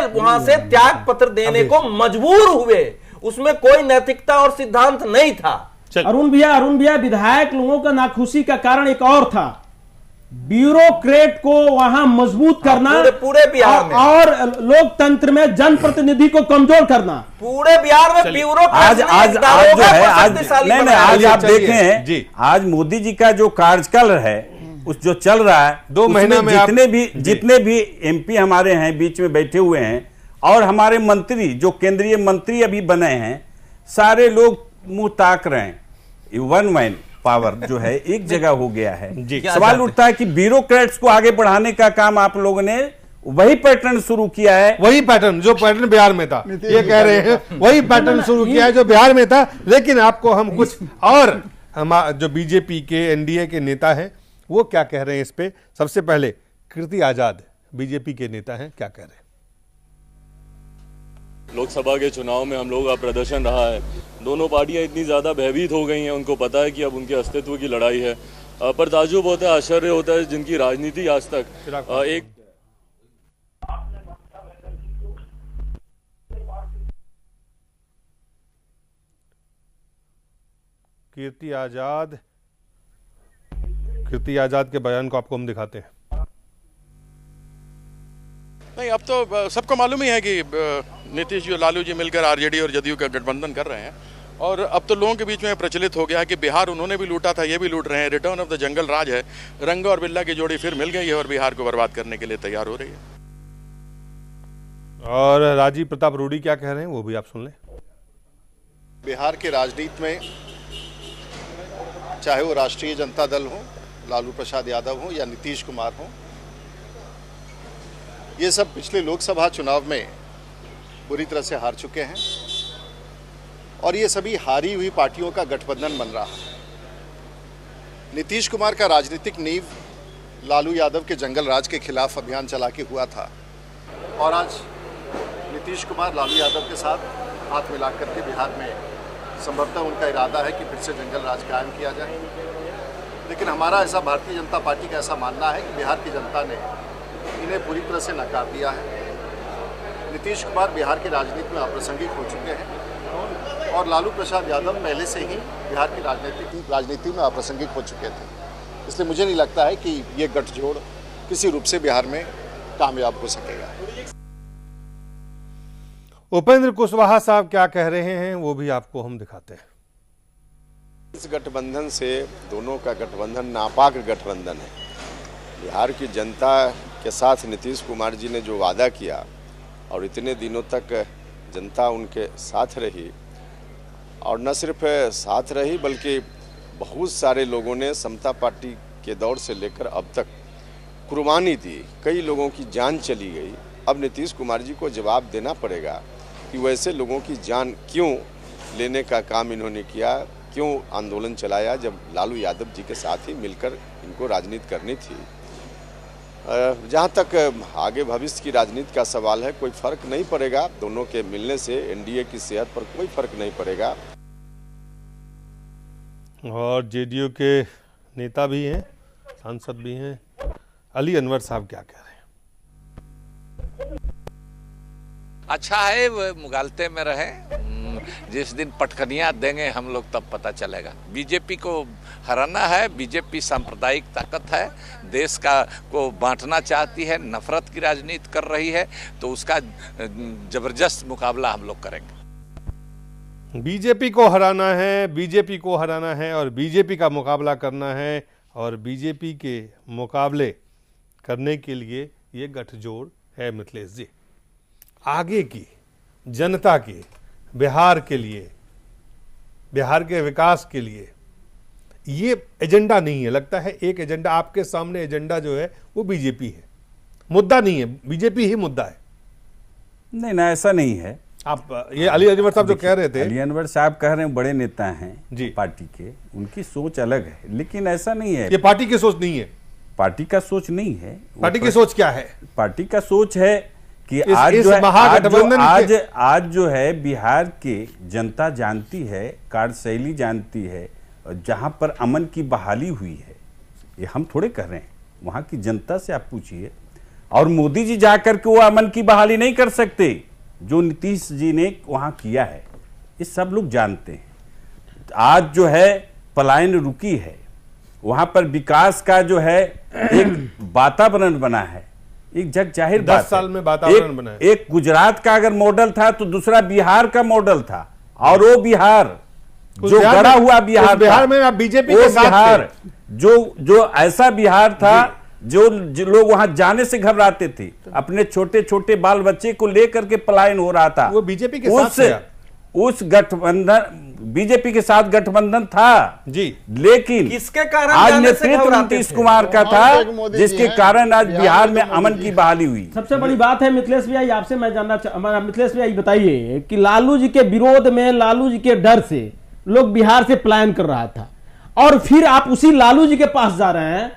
वहां से त्याग पत्र देने को मजबूर हुए। उसमें कोई नैतिकता और सिद्धांत नहीं था। अरुण भैया, विधायक लोगों का नाखुशी का कारण एक और था, ब्यूरोक्रेट को वहां मजबूत करना, पूरे बिहार में, और लोकतंत्र में जनप्रतिनिधि को कमजोर करना। पूरे बिहार में ब्यूरोक्रेट आज आज आप देखें, आज मोदी जी का जो कार्यकाल है, उस जो चल रहा है, 2 महीने में जितने भी एमपी हमारे हैं बीच में बैठे हुए हैं, और हमारे मंत्री जो केंद्रीय मंत्री अभी बने हैं, सारे लोग मुंह ताक रहे हैं। वन मैन पावर जो है एक जगह हो गया है। सवाल उठता है कि ब्यूरोक्रेट्स को आगे बढ़ाने का काम आप लोगों ने वही पैटर्न शुरू किया है, वही पैटर्न जो पैटर्न बिहार में था, ये कह रहे हैं वही पैटर्न शुरू किया है जो बिहार में था। लेकिन आपको हम कुछ और, हम जो बीजेपी के एनडीए के नेता हैं वो क्या कह रहे हैं इस पे। सबसे पहले कीर्ति आजाद बीजेपी के नेता हैं, क्या कह रहे हैं। लोकसभा के चुनाव में हम लोगों का प्रदर्शन रहा है, दोनों पार्टियां इतनी ज़्यादा भयभीत हो गई हैं, उनको पता है कि अब उनके अस्तित्व की लड़ाई है। पर ताज्जुब होता है, आश्चर्य होता है, जिनकी राजनीति आज तक एक कीर्ति आजाद के बयान को आपको हम दिखाते हैं। नहीं, अब तो सबको मालूम ही है कि नीतीश जी और लालू जी मिलकर आरजेडी और जदयू का गठबंधन कर रहे हैं, और अब तो लोगों के बीच में प्रचलित हो गया है कि बिहार उन्होंने भी लूटा था, ये भी लूट रहे हैं। रिटर्न ऑफ द जंगल राज है, रंग और बिल्ला की जोड़ी फिर मिल गई है और बिहार को बर्बाद करने के लिए तैयार हो रही है। और राजीव प्रताप रूडी क्या कह रहे हैं वो भी आप सुन लें। बिहार के राजनीति में चाहे वो राष्ट्रीय जनता दल हो, लालू प्रसाद यादव हो या नीतीश कुमार हो, ये सब पिछले लोकसभा चुनाव में बुरी तरह से हार चुके हैं और ये सभी हारी हुई पार्टियों का गठबंधन बन रहा है। नीतीश कुमार का राजनीतिक नींव लालू यादव के जंगल राज के खिलाफ अभियान चला के हुआ था और आज नीतीश कुमार लालू यादव के साथ हाथ मिला करके बिहार में संभवतः उनका इरादा है कि फिर से जंगल राज कायम किया जाए। लेकिन हमारा ऐसा, भारतीय जनता पार्टी का ऐसा मानना है कि बिहार की जनता ने इन्हें पूरी तरह से नकार दिया है। नीतीश कुमार बिहार की राजनीति में अप्रासंगिक हो चुके हैं और लालू प्रसाद यादव पहले से ही बिहार की राजनीति में अप्रासंगिक हो चुके थे। इसलिए मुझे नहीं लगता है कि ये गठजोड़ किसी रूप से बिहार में कामयाब हो सकेगा। उपेंद्र कुशवाहा साहब क्या कह रहे हैं वो भी आपको हम दिखाते हैं। इस गठबंधन से, दोनों का गठबंधन नापाक गठबंधन है। बिहार की जनता के साथ नीतीश कुमार जी ने जो वादा किया और इतने दिनों तक जनता उनके साथ रही, और न सिर्फ साथ रही बल्कि बहुत सारे लोगों ने समता पार्टी के दौर से लेकर अब तक कुर्बानी दी, कई लोगों की जान चली गई। अब नीतीश कुमार जी को जवाब देना पड़ेगा कि वैसे लोगों की जान क्यों लेने का काम इन्होंने किया, क्यों आंदोलन चलाया जब लालू यादव जी के साथ ही मिलकर इनको राजनीति करनी थी। जहाँ तक आगे भविष्य की राजनीति का सवाल है, कोई फर्क नहीं पड़ेगा दोनों के मिलने से, एनडीए की सेहत पर कोई फर्क नहीं पड़ेगा। और जेडीयू के नेता भी हैं, सांसद भी हैं, अली अनवर साहब क्या कह रहे हैं। अच्छा है वो मुगालते में रहे, जिस दिन पटखनियाँ देंगे हम लोग तब पता चलेगा। बीजेपी को हराना है, बीजेपी सांप्रदायिक ताकत है, देश का को बांटना चाहती है, नफरत की राजनीति कर रही है, तो उसका जबरदस्त मुकाबला हम लोग करेंगे। बीजेपी को हराना है, बीजेपी को हराना है और बीजेपी का मुकाबला करना है, और बीजेपी के मुकाबले करने के लिए ये गठजोड़ है। मिथिलेश जी, आगे की जनता के, बिहार के लिए बिहार के विकास के लिए, ये एजेंडा नहीं है। लगता है एक एजेंडा आपके सामने, एजेंडा जो है वो बीजेपी है, मुद्दा नहीं है, बीजेपी ही मुद्दा है। नहीं ना, ऐसा नहीं है। आप ये अली अनवर साहब जो कह रहे थे, अली अनवर साहब कह रहे हैं बड़े नेता हैं जी पार्टी के, उनकी सोच अलग है, लेकिन ऐसा नहीं है। ये पार्टी की सोच नहीं है। पार्टी का सोच नहीं है। पार्टी की सोच क्या है? पार्टी का सोच है कि आज जो है आज जो है बिहार के जनता जानती है, कार्यशैली जानती है, जहां पर अमन की बहाली हुई है, ये हम थोड़े कह रहे हैं, वहां की जनता से आप पूछिए। और मोदी जी जाकर के वो अमन की बहाली नहीं कर सकते जो नीतीश जी ने वहां किया है, ये सब लोग जानते हैं। आज जो है पलायन रुकी है, वहां पर विकास का जो है एक वातावरण बना है, एक जग जाहिर 10 साल में वातावरण बना है। एक गुजरात का अगर मॉडल था तो दूसरा बिहार का मॉडल था, और वो बिहार जो गड़ा हुआ बिहार में आप बीजेपी के साथ बिहार जो ऐसा बिहार था जो लोग वहां जाने से घबराते थे, अपने छोटे छोटे बाल बच्चे को लेकर के पलायन हो रहा था, वो बीजेपी के साथ उस गठबंधन, बीजेपी के साथ गठबंधन था जी, लेकिन किसके कारण आज नेतृत्व नीतीश कुमार का था, जिसके कारण आज बिहार में अमन की बहाली हुई। सबसे बड़ी बात है मिथिलेश भैया, आपसे मैं जानना मिथिलेश भैया ये बताइए कि लालू जी के विरोध में, लालू जी के डर से लोग बिहार से पलायन कर रहा था, और फिर आप उसी लालू जी के पास जा रहे हैं,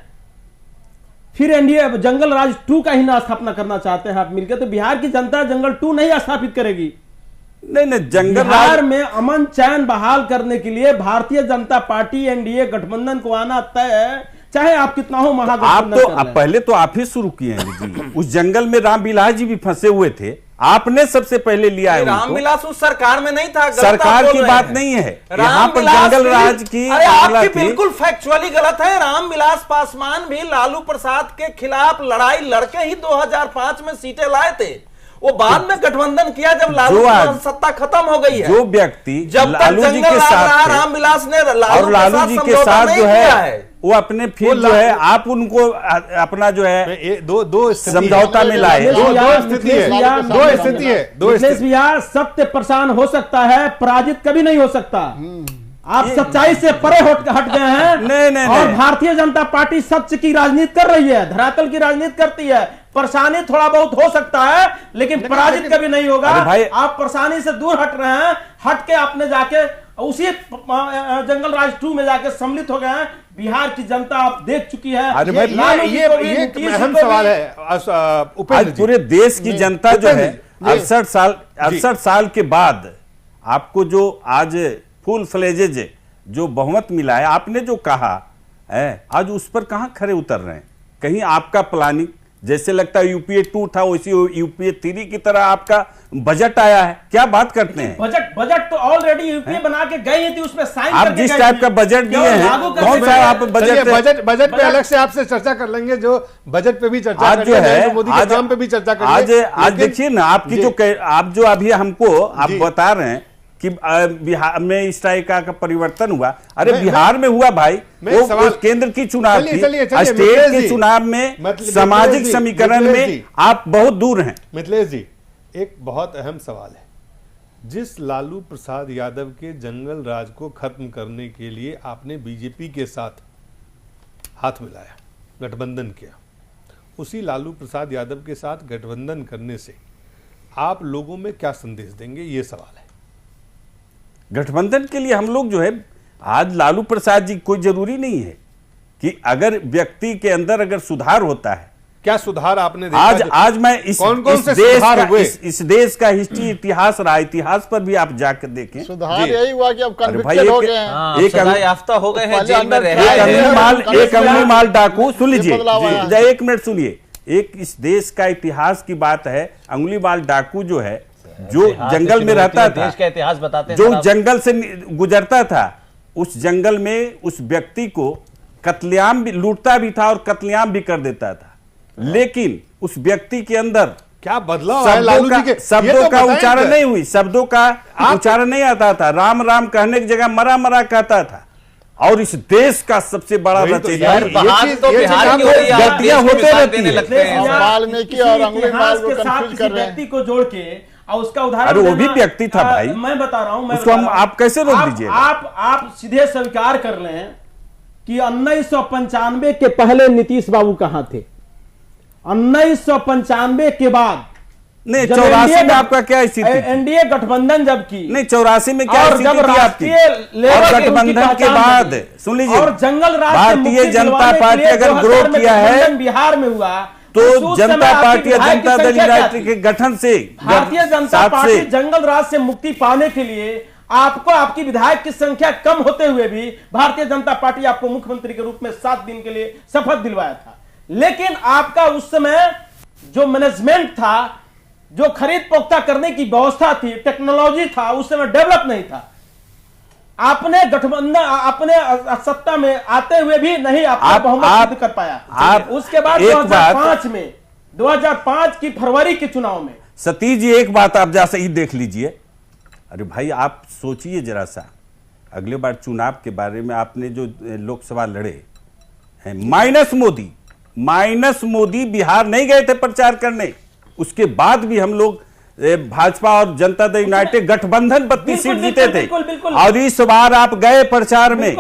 फिर एनडीए जंगल राज 2 का ही ना स्थापना करना चाहते हैं आप मिलकर, तो बिहार की जनता जंगल 2 नहीं स्थापित करेगी। नहीं, जंगल बिहार में अमन चैन बहाल करने के लिए भारतीय जनता पार्टी एनडीए गठबंधन को आना तय है, चाहे आप कितना हो महागठबंधन। आप पहले तो आप ही शुरू किए हैं जी। उस जंगल में रामविलास जी भी फंसे हुए थे, आपने सबसे पहले लिया है। रामविलास उस सरकार में नहीं था, सरकार की बात नहीं है, यहाँ पर जंगल राज की। अरे आपकी बिल्कुल फैक्चुअली गलत है। रामविलास पासवान भी लालू प्रसाद के खिलाफ लड़ाई लड़के ही 2005 में सीटें लाए थे। वो बाद में गठबंधन किया जब लालू सत्ता खत्म हो गई है। जो व्यक्ति जब लालू जी के साथ रामविलास ने लालू जी के साथ जो है वो अपने फिर जो है आप उनको अपना जो है दो समझौता में लाए। दो स्थिति है। सत्य परेशान हो सकता है, पराजित कभी नहीं हो सकता। आप सच्चाई से परे हट गए हैं। नहीं, और भारतीय जनता पार्टी सत्य की राजनीति कर रही है, धरातल की राजनीति करती है। परेशानी थोड़ा बहुत हो सकता है, लेकिन पराजित कभी नहीं होगा। आप परेशानी से दूर हट रहे हैं, हट के आपने जाके उसी जंगल राज 2 में जाके सम्मिलित हो गए हैं। बिहार की जनता आप देख चुकी है। अरे भाई ये अहम सवाल है। आज पूरे देश की जनता जो है 68 साल के बाद आपको जो आज फुल फ्लेजेज जो बहुमत मिला है, आपने जो कहा है आज उस पर कहां खरे उतर रहे हैं। कहीं आपका प्लानिंग जैसे लगता है यूपीए 2 था, वैसी यूपीए 3 की तरह आपका बजट आया है। क्या बात करते हैं? बजट तो ऑलरेडी यूपीए बना के गई थी, उसमें साइन आप जिस टाइप का बजट दिए हैं, कौन सा आप बजट पे अलग से आपसे चर्चा कर लेंगे, जो बजट पे भी चर्चा आज जो है मोदी के काम पे भी चर्चा करेंगे। आज देखिए ना, आपकी जो आप जो अभी हमको आप बता रहे हैं कि बिहार में इस टाइप का परिवर्तन हुआ। अरे बिहार में हुआ भाई, वो केंद्र की चुनाव थी, स्टेट के चुनाव में सामाजिक समीकरण में आप बहुत दूर हैं। मिथिलेश जी, एक बहुत अहम सवाल है। जिस लालू प्रसाद यादव के जंगल राज को खत्म करने के लिए आपने बीजेपी के साथ हाथ मिलाया, गठबंधन किया, उसी लालू प्रसाद यादव के साथ गठबंधन करने से आप लोगों में क्या संदेश देंगे, ये सवाल है। गठबंधन के लिए हम लोग जो है, आज लालू प्रसाद जी कोई जरूरी नहीं है कि अगर व्यक्ति के अंदर अगर सुधार होता है। क्या सुधार आपने देखा? आज मैं इस देश का हिस्ट्री इतिहास रहा, इतिहास पर भी आप जाकर देखें। सुधार यही हुआ कि अब कन्विक्टेड हो गए हैं, एक याफ्ता हो गए हैं, जेल में एक अंगुली माल डाकू। सुन लीजिए, 1 मिनट सुनिए। एक इस देश का इतिहास की बात है, अंगुली माल डाकू जो है, जो जंगल में रहता था, देश का इतिहास बताते हैं, जो जंगल से गुजरता था, उस जंगल में उस व्यक्ति को कत्लेआम भी, लूटता भी था और कत्लेआम भी कर देता था। लेकिन उस व्यक्ति के अंदर क्या बदलाव है? लालू जी के शब्दों का उच्चारण नहीं हुई, शब्दों का उच्चारण नहीं आता था। राम राम कहने की जगह मरा मरा कहता था। और इस देश का सबसे बड़ा रचयिता, गलतियां होते रहती है। वाल्मीकि और अंगुली माल को कंफ्यूज कर रहे हैं। व्यक्ति को जोड़ के और उसका उदाहरण अरे वो भी व्यक्ति था भाई, मैं बता रहा हूं, उसको हम आप कैसे रोक दीजिएगा? आप सीधे स्वीकार कर लें कि 1995 के पहले नीतीश बाबू कहां थे, 1995 के बाद नहीं 84 में आपका क्या स्थिति? एनडीए गठबंधन जब की नहीं 84 में क्या स्थिति थी आपकी? और गठबंधन के बाद सुन लीजिए, और जंगल राज भारतीय जनता पार्टी अगर ग्रो किया है बिहार में हुआ तो जनता पार्टी और जनता दल यूनाइटेड के गठन से, भारतीय जनता पार्टी जंगल राज से मुक्ति पाने के लिए आपको आपकी विधायक की संख्या कम होते हुए भी भारतीय जनता पार्टी आपको मुख्यमंत्री के रूप में 7 दिन के लिए शपथ दिलवाया था। लेकिन आपका उस समय जो मैनेजमेंट था, जो खरीद पोख्ता करने की व्यवस्था थी, टेक्नोलॉजी था, उस समय डेवलप नहीं था। आपने गठबंधन अपने सत्ता में आते हुए भी नहीं आपका बहुमत सिद्ध कर पाया। उसके बाद 2005 की फरवरी के चुनाव में सतीश जी एक बात आप जैसे ही देख लीजिए, अरे भाई आप सोचिए जरा सा, अगले बार चुनाव के बारे में आपने जो लोकसभा लड़े हैं, माइनस मोदी बिहार नहीं गए थे प्रचार करने, उसके बाद भी हम लोग भाजपा और जनता दल यूनाइटेड गठबंधन 32 सीट जीते थे, और इस बार आप गए प्रचार में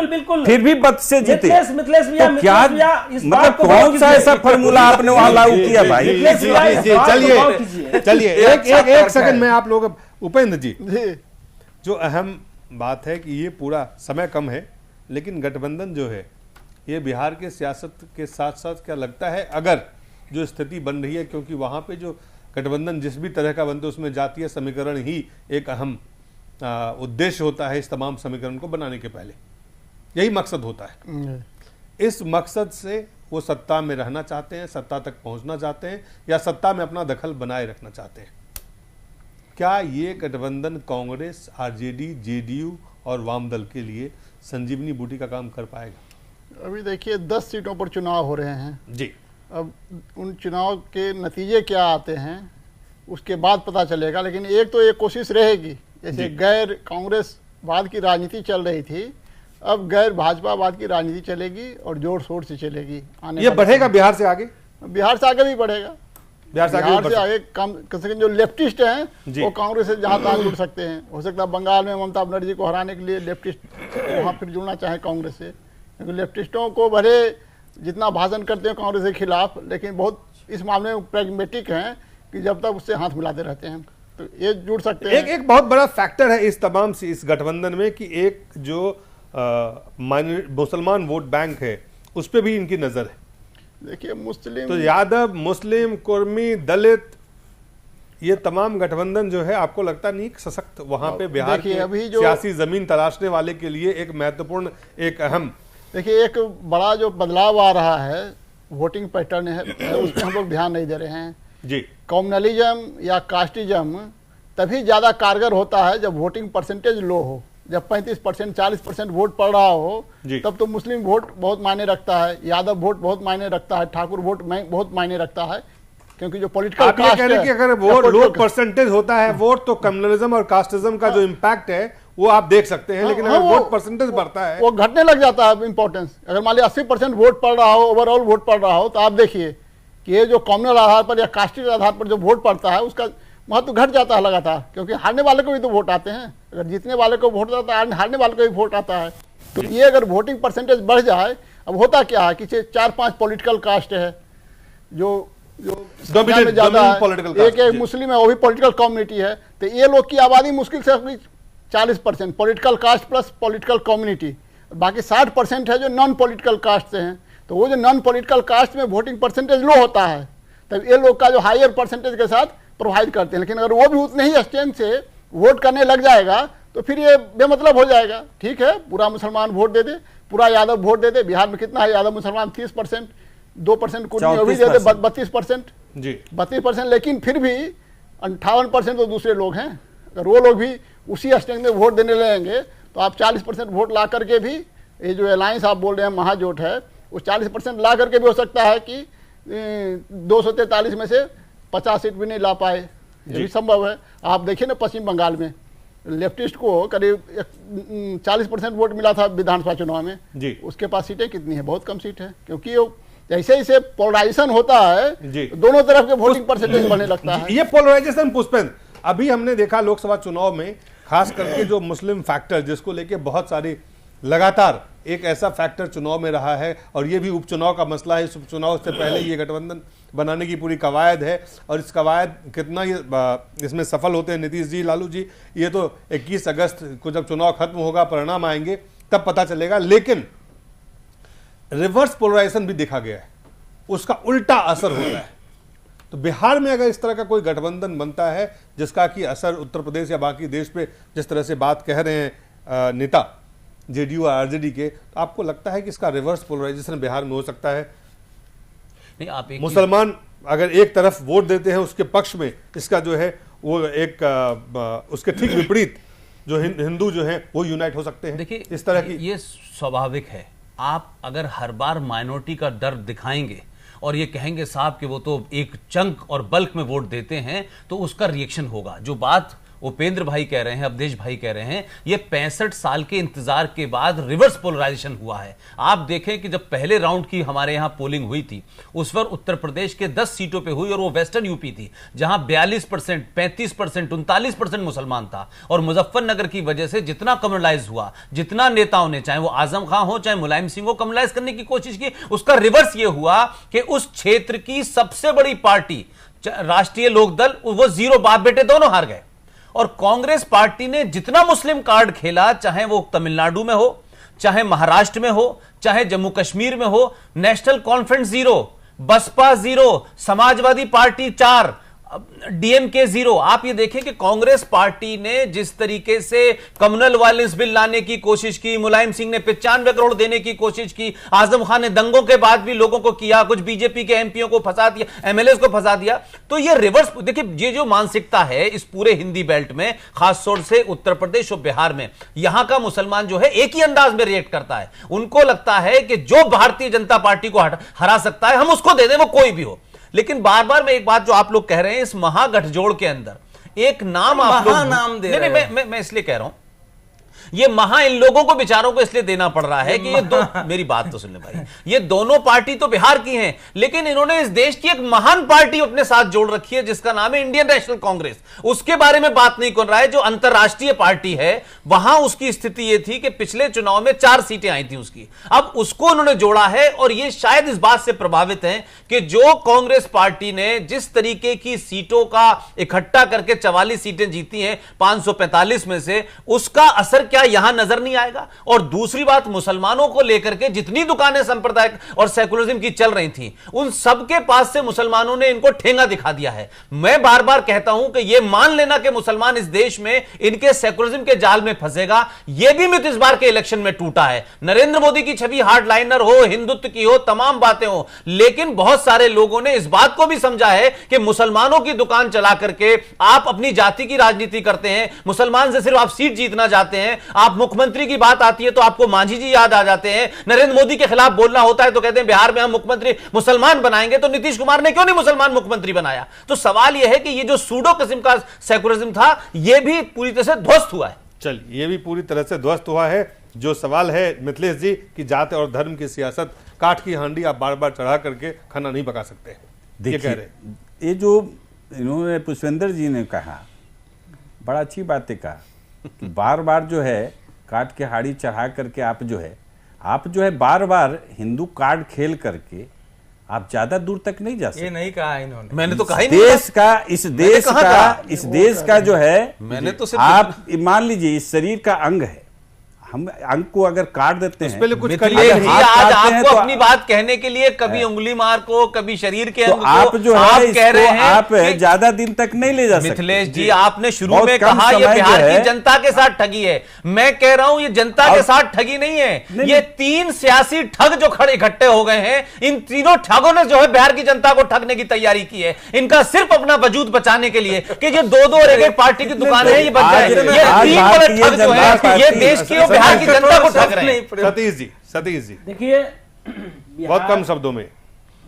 फिर भी 32 से जीते। तो क्या मतलब कौन सा ऐसा फॉर्मूला आपने वहां लागू किया भाई? चलिए एक सेकंड में आप लोग, उपेंद्र जी, जो अहम बात है कि ये पूरा समय कम है, लेकिन गठबंधन जो है ये बिहार के सियासत के साथ साथ क्या लगता है अगर जो स्थिति बन रही है, क्योंकि वहां पे जो गठबंधन जिस भी तरह का बनते उसमें जातीय समीकरण ही एक अहम उद्देश्य होता है इस तमाम समीकरण को बनाने के पहले, यही मकसद होता है। इस मकसद से वो सत्ता में रहना चाहते हैं, सत्ता तक पहुंचना चाहते हैं, या सत्ता में अपना दखल बनाए रखना चाहते हैं। क्या ये गठबंधन कांग्रेस, आरजेडी, जेडीयू और वाम दल के लिए संजीवनी बूटी का काम कर पाएगा? अभी देखिए 10 सीटों पर चुनाव हो रहे हैं जी। अब उन चुनाव के नतीजे क्या आते हैं उसके बाद पता चलेगा, लेकिन एक तो ये कोशिश रहेगी, जैसे गैर कांग्रेसवाद की राजनीति चल रही थी, अब गैर भाजपावाद की राजनीति चलेगी और जोर शोर से चलेगी। ये बढ़ेगा बिहार से आगे? बिहार से आगे भी बढ़ेगा, बिहार से आगे कम से कम जो लेफ्टिस्ट हैं वो कांग्रेस से जहाँ तक जुड़ सकते हैं। हो सकता है बंगाल में ममता बनर्जी को हराने के लिए लेफ्टिस्ट वहाँ फिर जुड़ना चाहे कांग्रेस से, क्योंकि लेफ्टिस्टों को भले जितना भाषण करते हैं कांग्रेस के खिलाफ, लेकिन बहुत इस मामले में प्रैग्मेटिक हैं कि जब तक उससे हाथ मिलाते रहते हैं, तो ये जुड़ सकते हैं। एक बहुत बड़ा फैक्टर है इस तमाम से इस गठबंधन में कि एक जो मुसलमान वोट बैंक है उस पर भी इनकी नजर है। देखिए मुस्लिम तो यादव, मुस्लिम, कुर्मी, दलित, ये तमाम गठबंधन जो है आपको लगता नहीं सशक्त वहां पे बिहार की सियासी जमीन तलाशने वाले के लिए एक महत्वपूर्ण, एक अहम, देखिए एक बड़ा जो बदलाव आ रहा है वोटिंग पैटर्न है उस पर हम लोग ध्यान नहीं दे रहे हैं जी। कम्युनलिज्म या कास्टिज्म तभी ज़्यादा कारगर होता है जब वोटिंग परसेंटेज लो हो, जब 35%, 40% वोट पड़ रहा हो, तब तो मुस्लिम वोट बहुत मायने रखता है, यादव वोट बहुत मायने रखता है, ठाकुर वोट बहुत मायने रखता है, क्योंकि जो पॉलिटिकल कास्ट है कि अगर वो लो परसेंटेज होता है वोट, तो कम्युनलिज्म और कास्टिज्म का जो इम्पैक्ट है वो आप देख सकते हैं, लेकिन अगर वोट परसेंटेज बढ़ता है वो घटने लग जाता है इंपॉर्टेंस। अगर मान लिया 80% वोट पड़ रहा हो, ओवरऑल वोट पड़ रहा हो, तो आप देखिए कि ये जो कम्युनल आधार पर या कास्टिक आधार पर जो वोट पड़ता है उसका महत्व घट जाता है लगातार, क्योंकि हारने वाले को भी तो वोट आते हैं, अगर जीतने वाले को वोट आता है हारने वाले को भी वोट आता है। तो ये अगर वोटिंग परसेंटेज बढ़ जाए, अब होता क्या है कि 4-5 पॉलिटिकल कास्ट है जो ज्यादा है, एक मुस्लिम है वो भी पॉलिटिकल कम्युनिटी है, तो ये लोग की आबादी मुश्किल से 40% political caste plus political community, बाकी 60% है जो नॉन पॉलिटिकल कास्ट से हैं। तो वो जो नॉन पॉलिटिकल कास्ट में वोटिंग परसेंटेज लो होता है, तब ये लोग का जो हायर परसेंटेज के साथ प्रोवाइड करते हैं, लेकिन अगर वो भी उतने ही स्ट्रेंथ से वोट करने लग जाएगा तो फिर ये बेमतलब हो जाएगा। ठीक है, पूरा मुसलमान वोट दे दे, पूरा यादव वोट दे दे, बिहार में कितना है यादव मुसलमान 30%, 2% कुर्मी भी दे दे 32% जी 32%, लेकिन फिर भी 58% तो दूसरे लोग हैं। अगर वो लोग भी उसी स्ट्रेंथ में वोट देने लगेंगे तो आप 40% वोट ला करके भी, ये जो अलायंस आप बोल रहे हैं महाजोट है, उस 40% ला करके भी हो सकता है कि 243 में से 50 सीट भी नहीं ला पाए, ये भी संभव है। आप देखिए ना पश्चिम बंगाल में लेफ्टिस्ट को करीब 40% वोट मिला था विधानसभा चुनाव में जी, उसके पास सीटें कितनी है? बहुत कम सीट है, क्योंकि जैसे जैसे पोलराइजेशन होता है दोनों तरफ के वोटिंग परसेंटेज बढ़ने लगता है। ये पोलराइजेशन पुष्पेंद्र अभी हमने देखा लोकसभा चुनाव में खास करके जो मुस्लिम फैक्टर, जिसको लेके बहुत सारी लगातार एक ऐसा फैक्टर चुनाव में रहा है, और ये भी उपचुनाव का मसला है। इस उपचुनाव से पहले ये गठबंधन बनाने की पूरी कवायद है, और इस कवायद कितना ये इसमें सफल होते हैं नीतीश जी, लालू जी, ये तो 21 अगस्त को जब चुनाव खत्म होगा, परिणाम आएंगे, तब पता चलेगा। लेकिन रिवर्स पोलराइजेशन भी देखा गया है, उसका उल्टा असर होता है। तो बिहार में अगर इस तरह का कोई गठबंधन बनता है जिसका कि असर उत्तर प्रदेश या बाकी देश पे जिस तरह से बात कह रहे हैं नेता जेडीयू और आरजेडी के, तो आपको लगता है कि इसका रिवर्स पोलराइजेशन बिहार में हो सकता है? नहीं, आप एक मुसलमान अगर एक तरफ वोट देते हैं उसके पक्ष में, इसका जो है वो एक उसके ठीक विपरीत जो हिंदू जो है वो यूनाइट हो सकते हैं। देखिए, इस तरह की ये स्वाभाविक है। आप अगर हर बार माइनॉरिटी का डर दिखाएंगे और ये कहेंगे साहब कि वो तो एक चंक और बल्क में वोट देते हैं, तो उसका रिएक्शन होगा। जो बात उपेंद्र भाई कह रहे हैं, अवधेश भाई कह रहे हैं, ये 65 साल के इंतजार के बाद रिवर्स पोलराइजेशन हुआ है। आप देखें कि जब पहले राउंड की हमारे यहां पोलिंग हुई थी, उस पर उत्तर प्रदेश के 10 सीटों पे हुई, और वो वेस्टर्न यूपी थी जहां 42%, 35%, 39% मुसलमान था। और मुजफ्फरनगर की वजह से जितना कम्युनलाइज हुआ, जितना नेताओं ने, चाहे वो आजम खां हो चाहे मुलायम सिंह हो, कम्युनलाइज करने की कोशिश की, उसका रिवर्स ये हुआ कि उस क्षेत्र की सबसे बड़ी पार्टी राष्ट्रीय लोकदल, वो 0 बाप बेटे दोनों हार गए। और कांग्रेस पार्टी ने जितना मुस्लिम कार्ड खेला, चाहे वो तमिलनाडु में हो, चाहे महाराष्ट्र में हो, चाहे जम्मू कश्मीर में हो, नेशनल कॉन्फ्रेंस 0, बसपा 0, समाजवादी पार्टी 4, डीएमके 0। आप ये देखें कि कांग्रेस पार्टी ने जिस तरीके से कम्युनल वायलेंस बिल लाने की कोशिश की, मुलायम सिंह ने 95 करोड़ देने की कोशिश की, आजम खान ने दंगों के बाद भी लोगों को किया, कुछ बीजेपी के एमपीओ को फंसा दिया, एमएलए को फंसा दिया। तो ये रिवर्स, देखिए ये जो मानसिकता है इस पूरे हिंदी बेल्ट में, खासतौर से उत्तर प्रदेश और बिहार में, यहां का मुसलमान जो है एक ही अंदाज में रिएक्ट करता है। उनको लगता है कि जो भारतीय जनता पार्टी को हरा सकता है हम उसको दे दें, वो कोई भी हो। लेकिन बार बार मैं एक बात जो आप लोग कह रहे हैं, इस महागठजोड़ के अंदर एक नाम आप लोग नाम दे रहे हैं। मैं इसलिए कह रहा हूं, ये महा इन लोगों को बेचारों को इसलिए देना पड़ रहा है कि ये मेरी बात तो सुन ले भाई, ये दोनों पार्टी तो बिहार की हैं, लेकिन इन्होंने इस देश की एक महान पार्टी अपने साथ जोड़ रखी है जिसका नाम है इंडियन नेशनल कांग्रेस। उसके बारे में बात नहीं कर रहा है। जो अंतरराष्ट्रीय पार्टी है वहां उसकी स्थिति ये थी कि पिछले चुनाव में 4 सीटें आई थी उसकी, अब उसको उन्होंने जोड़ा है। और ये शायद इस बात से प्रभावित है कि जो कांग्रेस पार्टी ने जिस तरीके की सीटों का इकट्ठा करके 44 सीटें जीती हैं 545 में से, उसका असर क्या यहां नजर नहीं आएगा। और दूसरी बात, मुसलमानों को लेकर के जितनी दुकानें सांप्रदायिक और सेकुलरिज्म की चल रही थी, उन सबके पास से मुसलमानों ने इनको ठेंगा दिखा दिया है। मैं बार बार कहता हूं कि यह मान लेना कि मुसलमान इस देश में इनके सेकुलरिज्म के जाल में फंसेगा, यह भी मित इस बार के इलेक्शन में टूटा है। नरेंद्र मोदी की छवि हार्डलाइनर हो, हिंदुत्व की हो, तमाम बातें हो, लेकिन बहुत सारे लोगों ने इस बात को भी समझा है कि मुसलमानों की दुकान चला करके आप अपनी जाति की राजनीति करते हैं, मुसलमान से सिर्फ आप सीट जीतना चाहते हैं। आप मुख्यमंत्री की बात आती है तो आपको मांझी जी याद आ जाते हैं। नरेंद्र मोदी के खिलाफ बोलना होता है तो कहते हैं बिहार में हम मुख्यमंत्री मुसलमान बनाएंगे, तो नीतीश कुमार ने क्यों नहीं मुसलमान मुख्यमंत्री बनाया? तो सवाल यह है कि ये जो सूडो किस्म का सेकुलरिज्म था, यह भी पूरी तरह से ध्वस्त हुआ है। चलिए, ये भी पूरी तरह से ध्वस्त हुआ है। जो सवाल है मिथिलेश जी कि जात और धर्म की सियासत, काठ की हांडी आप बार बार चढ़ा करके खाना नहीं पका सकते, ये कह रहे हैं। ये जो इन्होंने पुष्पेंद्र जी ने कहा, बड़ा अच्छी बात है कहा कि बार बार जो है काट के हाड़ी चढ़ा करके आप जो है बार बार हिंदू कार्ड खेल करके आप ज्यादा दूर तक नहीं जा सकते। ये नहीं कहा इन्होंने, मैंने तो कहा ही नहीं। इस देश का जो है, मैंने तो आप मान लीजिए इस शरीर का अंग है, हम अंग को अगर काट देते हैं, कुछ आज आपको अपनी बात कहने के लिए कभी उंगली मार को, कभी शरीर के अंग को, आप जो आप है कह रहे हैं आप ज्यादा दिन तक नहीं ले जा सकते। मिथिलेश जी, आपने शुरू में कहा ये बिहार की जनता के साथ ठगी है। मैं कह रहा हूं ये जनता के साथ ठगी नहीं है, ये 3 सियासी ठग जो खड़े इकट्ठे हो गए हैं, इन तीनों ठगों ने जो है बिहार की जनता को ठगने की तैयारी की है। इनका सिर्फ अपना वजूद बचाने के लिए कि ये 2-2 और 1-1 पार्टी की दुकान है, ये बच जाए। ये 3 बड़े ठग जो है ये देश की बिहार की जनता को ठग रहे हैं। सतीश जी देखिए, बहुत कम शब्दों में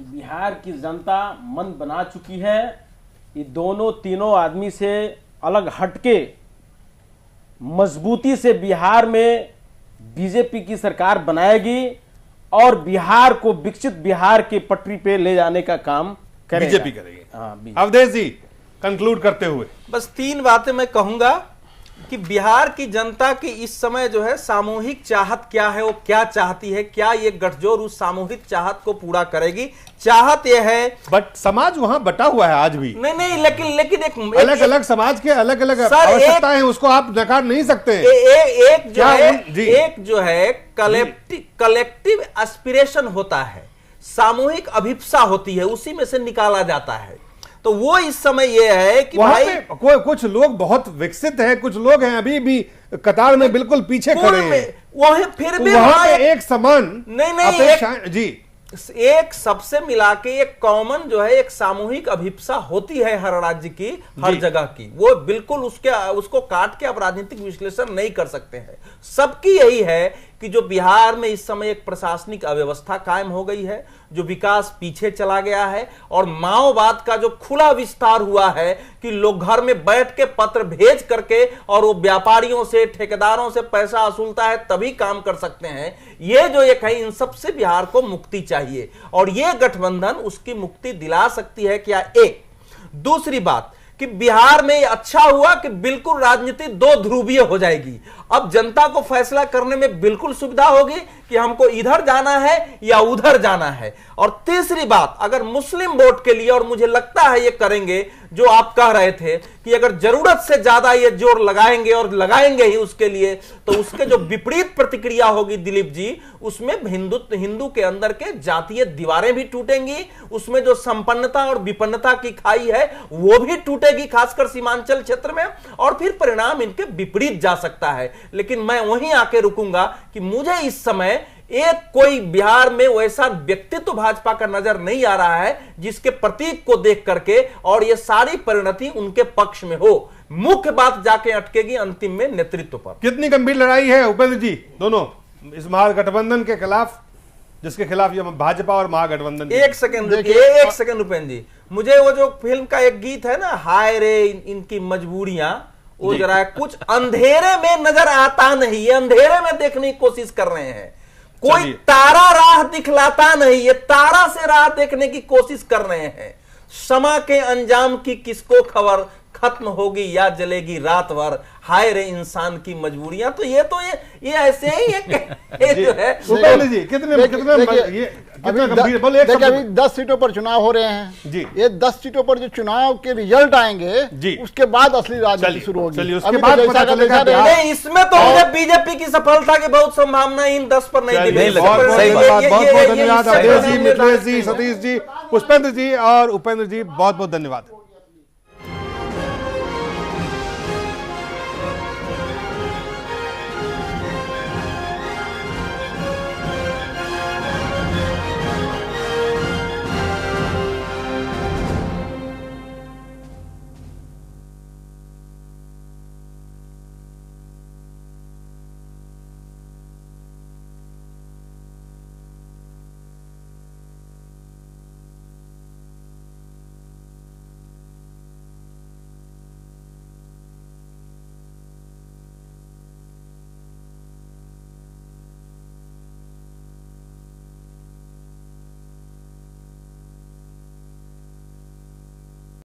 बिहार की जनता मन बना चुकी है। ये तीनों आदमी से अलग हटके मजबूती से बिहार में बीजेपी की सरकार बनाएगी और बिहार को विकसित बिहार के पटरी पे ले जाने का काम करेगा, बीजेपी करेगी। अवधेश जी, कंक्लूड करते हुए बस 3 बातें मैं कहूंगा कि बिहार की जनता की इस समय जो है सामूहिक चाहत क्या है, वो क्या चाहती है, क्या ये गठजोड़ उस सामूहिक चाहत को पूरा करेगी। चाहत ये है, बट समाज वहां बटा हुआ है आज भी। नहीं, लेकिन एक अलग अलग समाज के अलग अलग आवश्यकताएं हैं, उसको आप नकार नहीं सकते। एक जो है कलेक्टिव एस्पिरेशन होता है, सामूहिक अभिप्सा होती है, उसी में से निकाला जाता है। तो वो इस समय ये है कि भाई कुछ लोग बहुत विकसित हैं, कुछ लोग हैं अभी भी कतार में बिल्कुल पीछे खड़े हैं, वही फिर भी वहां पे एक समान नहीं जी एक सबसे मिला के एक कॉमन जो है एक सामूहिक अभिप्सा होती है हर राज्य की, हर जगह की। वो बिल्कुल उसको काट के आप राजनीतिक विश्लेषण नहीं कर सकते हैं। सबकी यही है कि जो बिहार में इस समय एक प्रशासनिक अव्यवस्था कायम हो गई है, जो विकास पीछे चला गया है और माओवाद का जो खुला विस्तार हुआ है कि लोग घर में बैठ के पत्र भेज करके और वो व्यापारियों से ठेकेदारों से पैसा वसूलता है तभी काम कर सकते हैं। ये जो एक है, इन सब से बिहार को मुक्ति चाहिए और ये गठबंधन उसकी मुक्ति दिला सकती है क्या? एक दूसरी बात कि बिहार में अच्छा हुआ कि बिल्कुल राजनीति 2 ध्रुवीय हो जाएगी। अब जनता को फैसला करने में बिल्कुल सुविधा होगी कि हमको इधर जाना है या उधर जाना है। और तीसरी बात, अगर मुस्लिम वोट के लिए, और मुझे लगता है ये करेंगे जो आप कह रहे थे कि अगर जरूरत से ज्यादा ये जोर लगाएंगे और लगाएंगे ही उसके लिए, तो उसके जो विपरीत प्रतिक्रिया होगी दिलीप जी, उसमें हिंदू के अंदर के जातीय दीवारें भी टूटेंगी, उसमें जो संपन्नता और विपन्नता की खाई है वो भी टूटेगी, खासकर सीमांचल क्षेत्र में, और फिर परिणाम इनके विपरीत जा सकता है। लेकिन मैं वहीं आके रुकूंगा कि मुझे इस समय एक कोई बिहार में वैसा व्यक्तित्व भाजपा का नजर नहीं आ रहा है जिसके प्रतीक को देख करके और ये सारी परिणति उनके पक्ष में हो। मुख्य बात जाके अटकेगी अंतिम में नेतृत्व पर। कितनी गंभीर लड़ाई है उपेंद्र जी दोनों इस महागठबंधन के खिलाफ, जिसके खिलाफ ये भाजपा और महागठबंधन। एक सेकंड उपेंद्र जी, मुझे वो जो फिल्म का एक गीत है ना, हाय रे इनकी मजबूरियां, वो जरा कुछ अंधेरे में नजर आता नहीं, ये अंधेरे में देखने की कोशिश कर रहे हैं। कोई तारा राह दिखलाता नहीं, ये तारा से राह देखने की कोशिश कर रहे हैं। समा के अंजाम की किसको खबर, खत्म होगी या जलेगी रात भर, हाय रे इंसान की मजबूरियां। तो ये ऐसे ही जो है उपेंद्र जी कितने गंभीर बोले। अभी 10 सीटों पर चुनाव हो रहे हैं जी, ये 10 सीटों पर जो चुनाव के रिजल्ट आएंगे जी, उसके बाद असली राजनीति शुरू होगी। उसके बाद पता चलेगा। नहीं, इसमें तो मुझे बीजेपी की सफलता की बहुत संभावना इन 10 पर नहीं दिख। बहुत धन्यवाद अवधेश जी, मिथिलेश जी, सतीश जी, पुष्पेंद्र जी और उपेंद्र जी, बहुत बहुत धन्यवाद।